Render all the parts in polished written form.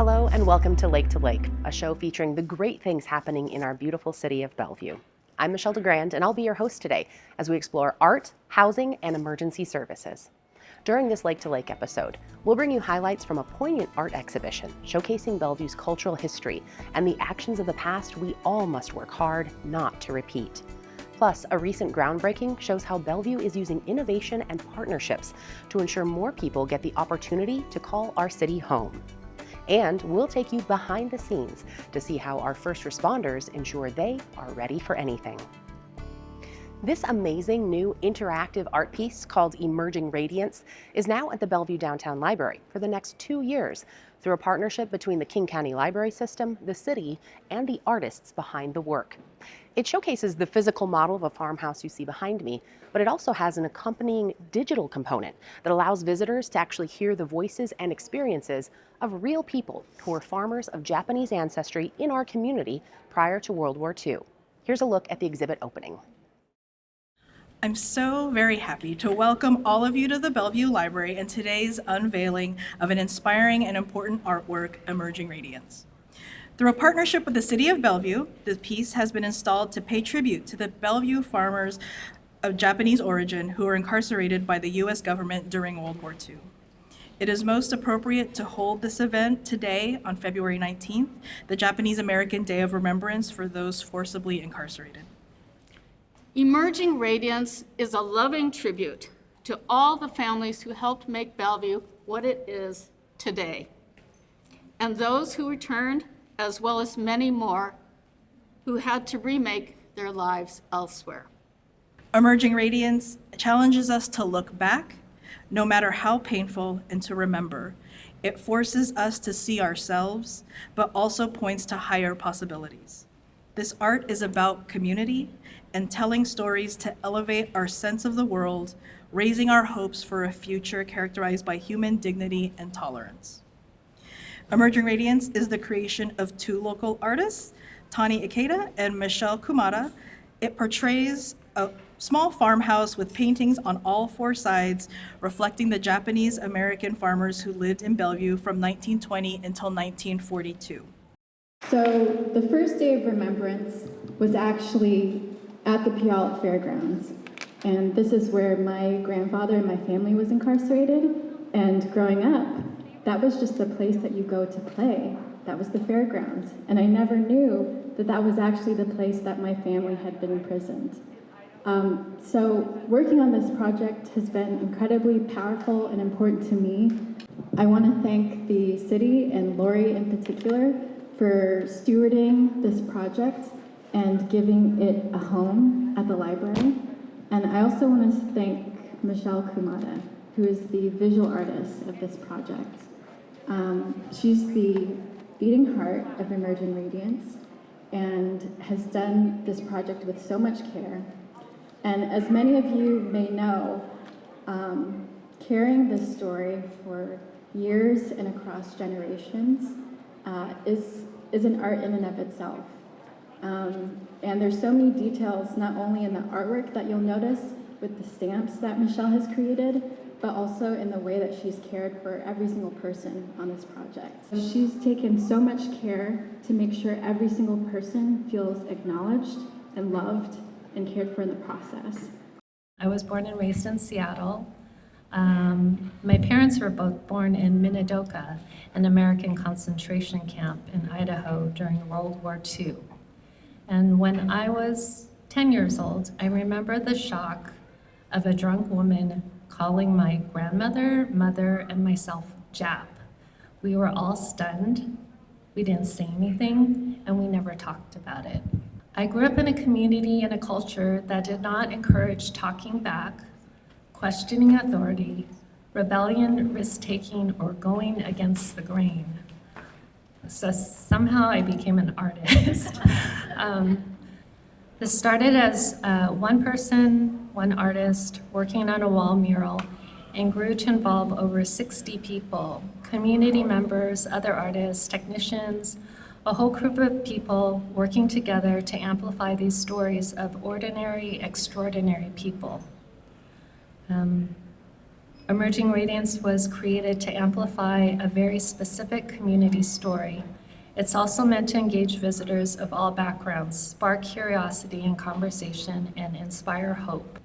Hello and welcome to Lake, a show featuring the great things happening in our beautiful city of Bellevue. I'm Michelle DeGrand and I'll be your host today as we explore art, housing, and emergency services. During this Lake episode, we'll bring you highlights from a poignant art exhibition showcasing Bellevue's cultural history and the actions of the past we all must work hard not to repeat. Plus, a recent groundbreaking shows how Bellevue is using innovation and partnerships to ensure more people get the opportunity to call our city home. And we'll take you behind the scenes to see how our first responders ensure they are ready for anything. This amazing new interactive art piece called Emerging Radiance is now at the Bellevue Downtown Library for the next 2 years through a partnership between the King County Library System, the city, and the artists behind the work. It showcases the physical model of a farmhouse you see behind me, but it also has an accompanying digital component that allows visitors to actually hear the voices and experiences of real people who were farmers of Japanese ancestry in our community prior to World War II. Here's a look at the exhibit opening. I'm so very happy to welcome all of you to the Bellevue Library and today's unveiling of an inspiring and important artwork, Emerging Radiance. Through a partnership with the City of Bellevue, the piece has been installed to pay tribute to the Bellevue farmers of Japanese origin who were incarcerated by the U.S. government during World War II. It is most appropriate to hold this event today on February 19th, the Japanese American Day of Remembrance for those forcibly incarcerated. Emerging Radiance is a loving tribute to all the families who helped make Bellevue what it is today, and those who returned, as well as many more who had to remake their lives elsewhere. Emerging Radiance challenges us to look back, no matter how painful, and to remember. It forces us to see ourselves, but also points to higher possibilities. This art is about community and telling stories to elevate our sense of the world, raising our hopes for a future characterized by human dignity and tolerance. Emerging Radiance is the creation of two local artists, Tani Ikeda and Michelle Kumada. It portrays a small farmhouse with paintings on all four sides, reflecting the Japanese American farmers who lived in Bellevue from 1920 until 1942. So the first day of remembrance was actually at the Puyallup Fairgrounds. And this is where my grandfather and my family was incarcerated. And growing up, that was just the place that you go to play. That was the fairgrounds. And I never knew that that was actually the place that my family had been imprisoned. So working on this project has been incredibly powerful and important to me. I want to thank the city and Lori in particular for stewarding this project and giving it a home at the library. And I also want to thank Michelle Kumada, who is the visual artist of this project. She's the beating heart of Emerging Radiance and has done this project with so much care. And as many of you may know, carrying this story for years and across generations is an art in and of itself. And there's so many details, not only in the artwork that you'll notice with the stamps that Michelle has created, but also in the way that she's cared for every single person on this project. She's taken so much care to make sure every single person feels acknowledged and loved and cared for in the process. I was born and raised in Seattle. My parents were both born in Minidoka, an American concentration camp in Idaho during World War II. And when I was 10 years old, I remember the shock of a drunk woman calling my grandmother, mother, and myself Jap. We were all stunned. We didn't say anything, and we never talked about it. I grew up in a community and a culture that did not encourage talking back, questioning authority, rebellion, risk-taking, or going against the grain. So somehow I became an artist. This started as one person, one artist, working on a wall mural, and grew to involve over 60 people, community members, other artists, technicians, a whole group of people working together to amplify these stories of ordinary, extraordinary people. Emerging Radiance was created to amplify a very specific community story. It's also meant to engage visitors of all backgrounds, spark curiosity and conversation, and inspire hope.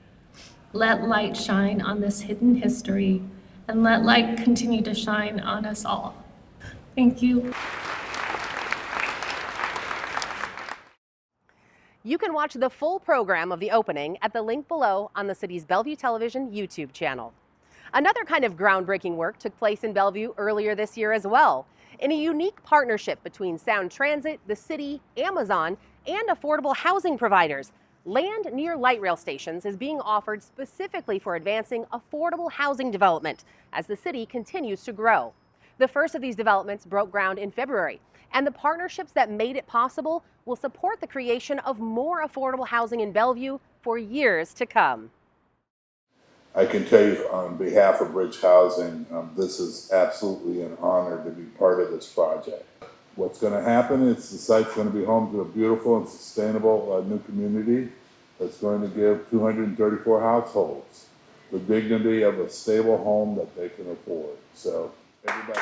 Let light shine on this hidden history, and let light continue to shine on us all. Thank you. You can watch the full program of the opening at the link below on the city's Bellevue Television YouTube channel. Another kind of groundbreaking work took place in Bellevue earlier this year as well. In a unique partnership between Sound Transit, the city, Amazon, and affordable housing providers, land near light rail stations is being offered specifically for advancing affordable housing development as the city continues to grow. The first of these developments broke ground in February, and the partnerships that made it possible will support the creation of more affordable housing in Bellevue for years to come. I can tell you on behalf of Bridge Housing, this is absolutely an honor to be part of this project. What's going to happen is the site's going to be home to a beautiful and sustainable new community that's going to give 234 households the dignity of a stable home that they can afford. So everybody,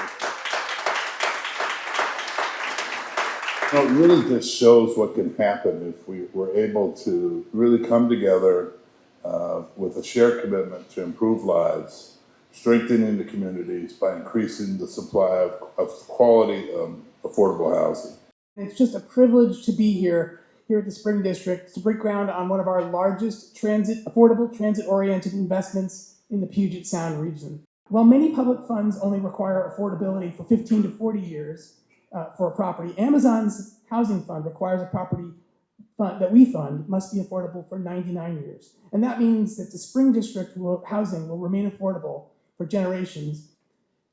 it really just shows what can happen if we were able to really come together with a shared commitment to improve lives, strengthening the communities by increasing the supply of quality affordable housing. It's just a privilege to be here at the Spring District to break ground on one of our largest affordable transit-oriented investments in the Puget Sound region. While many public funds only require affordability for 15 to 40 years for a property, Amazon's housing fund requires a property that we fund must be affordable for 99 years. And that means that the Spring District housing will remain affordable for generations.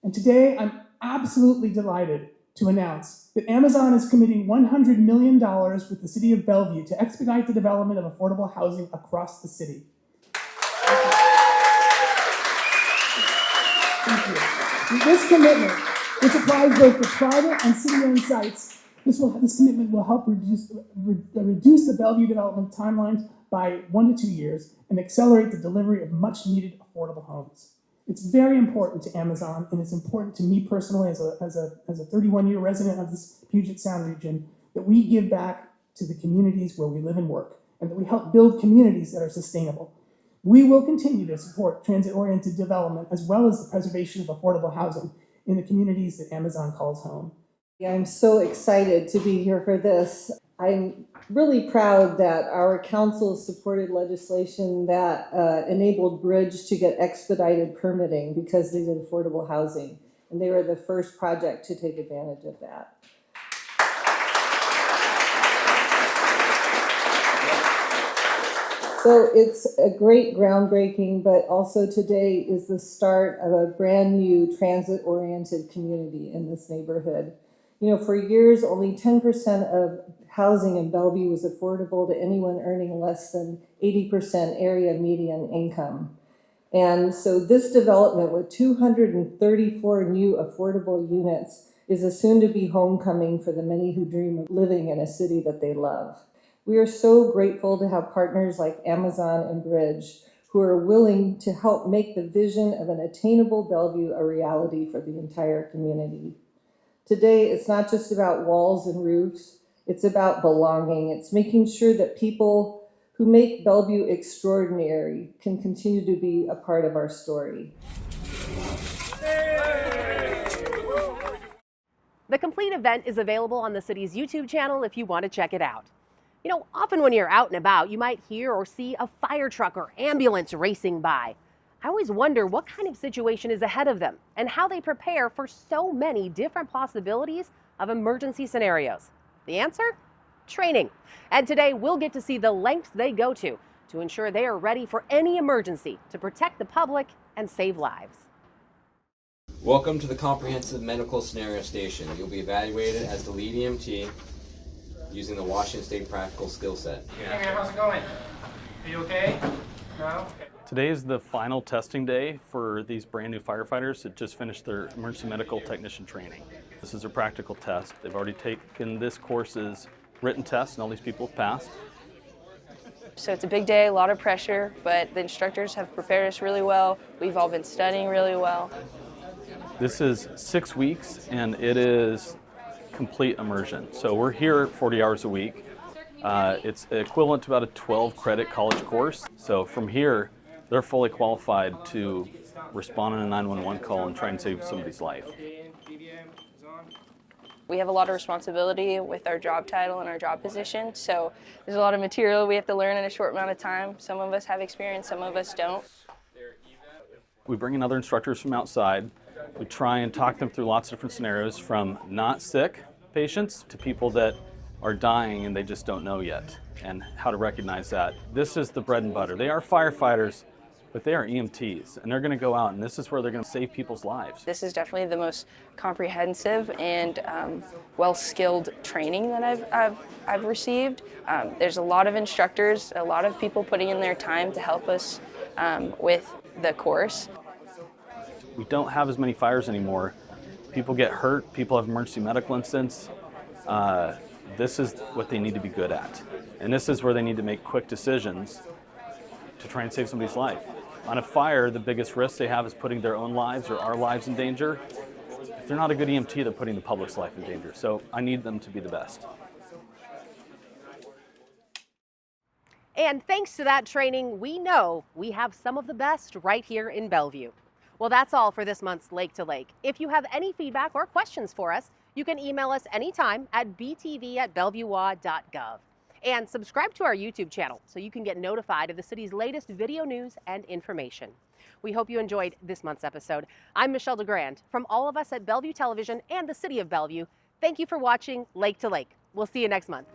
And today, I'm absolutely delighted to announce that Amazon is committing $100 million with the city of Bellevue to expedite the development of affordable housing across the city. Thank you. With this commitment, which applies both to private and city-owned sites, this commitment will help reduce the Bellevue development timelines by 1 to 2 years and accelerate the delivery of much-needed affordable homes. It's very important to Amazon, and it's important to me personally as a 31-year resident of this Puget Sound region, that we give back to the communities where we live and work, and that we help build communities that are sustainable. We will continue to support transit-oriented development as well as the preservation of affordable housing in the communities that Amazon calls home. I'm so excited to be here for this. I'm really proud that our council supported legislation that enabled Bridge to get expedited permitting because they did affordable housing. And they were the first project to take advantage of that. So it's a great groundbreaking, but also today is the start of a brand new transit-oriented community in this neighborhood. You know, for years, only 10% of housing in Bellevue was affordable to anyone earning less than 80% area median income. And so this development with 234 new affordable units is a soon-to-be homecoming for the many who dream of living in a city that they love. We are so grateful to have partners like Amazon and Bridge who are willing to help make the vision of an attainable Bellevue a reality for the entire community. Today, it's not just about walls and roofs, it's about belonging. It's making sure that people who make Bellevue extraordinary can continue to be a part of our story. The complete event is available on the city's YouTube channel if you want to check it out. You know, often when you're out and about, you might hear or see a fire truck or ambulance racing by. I always wonder what kind of situation is ahead of them and how they prepare for so many different possibilities of emergency scenarios. The answer? Training. And today we'll get to see the lengths they go to ensure they are ready for any emergency to protect the public and save lives. Welcome to the Comprehensive Medical Scenario Station. You'll be evaluated as the lead EMT using the Washington State Practical Skill Set. Hey man, how's it going? Are you okay? No? Okay. Today is the final testing day for these brand new firefighters that just finished their emergency medical technician training. This is their practical test. They've already taken this course's written test, and all these people have passed. So it's a big day, a lot of pressure, but the instructors have prepared us really well. We've all been studying really well. This is 6 weeks, and it is complete immersion. So we're here 40 hours a week. It's equivalent to about a 12-credit college course. So from here, they're fully qualified to respond in a 911 call and try and save somebody's life. We have a lot of responsibility with our job title and our job position, so there's a lot of material we have to learn in a short amount of time. Some of us have experience, some of us don't. We bring in other instructors from outside. We try and talk them through lots of different scenarios, from not sick patients to people that are dying and they just don't know yet, and how to recognize that. This is the bread and butter. They are firefighters, but they are EMTs, and they're going to go out, and this is where they're going to save people's lives. This is definitely the most comprehensive and well-skilled training that I've received. There's a lot of instructors, a lot of people putting in their time to help us with the course. We don't have as many fires anymore. People get hurt, people have emergency medical incidents. This is what they need to be good at. And this is where they need to make quick decisions to try and save somebody's life. On a fire, the biggest risk they have is putting their own lives or our lives in danger. If they're not a good EMT, they're putting the public's life in danger. So I need them to be the best. And thanks to that training, we know we have some of the best right here in Bellevue. Well, that's all for this month's Lake to Lake. If you have any feedback or questions for us, you can email us anytime at btv@bellevuewa.gov. And subscribe to our YouTube channel so you can get notified of the city's latest video news and information. We hope you enjoyed this month's episode. I'm Michelle DeGrand. From all of us at Bellevue Television and the City of Bellevue, thank you for watching Lake to Lake. We'll see you next month.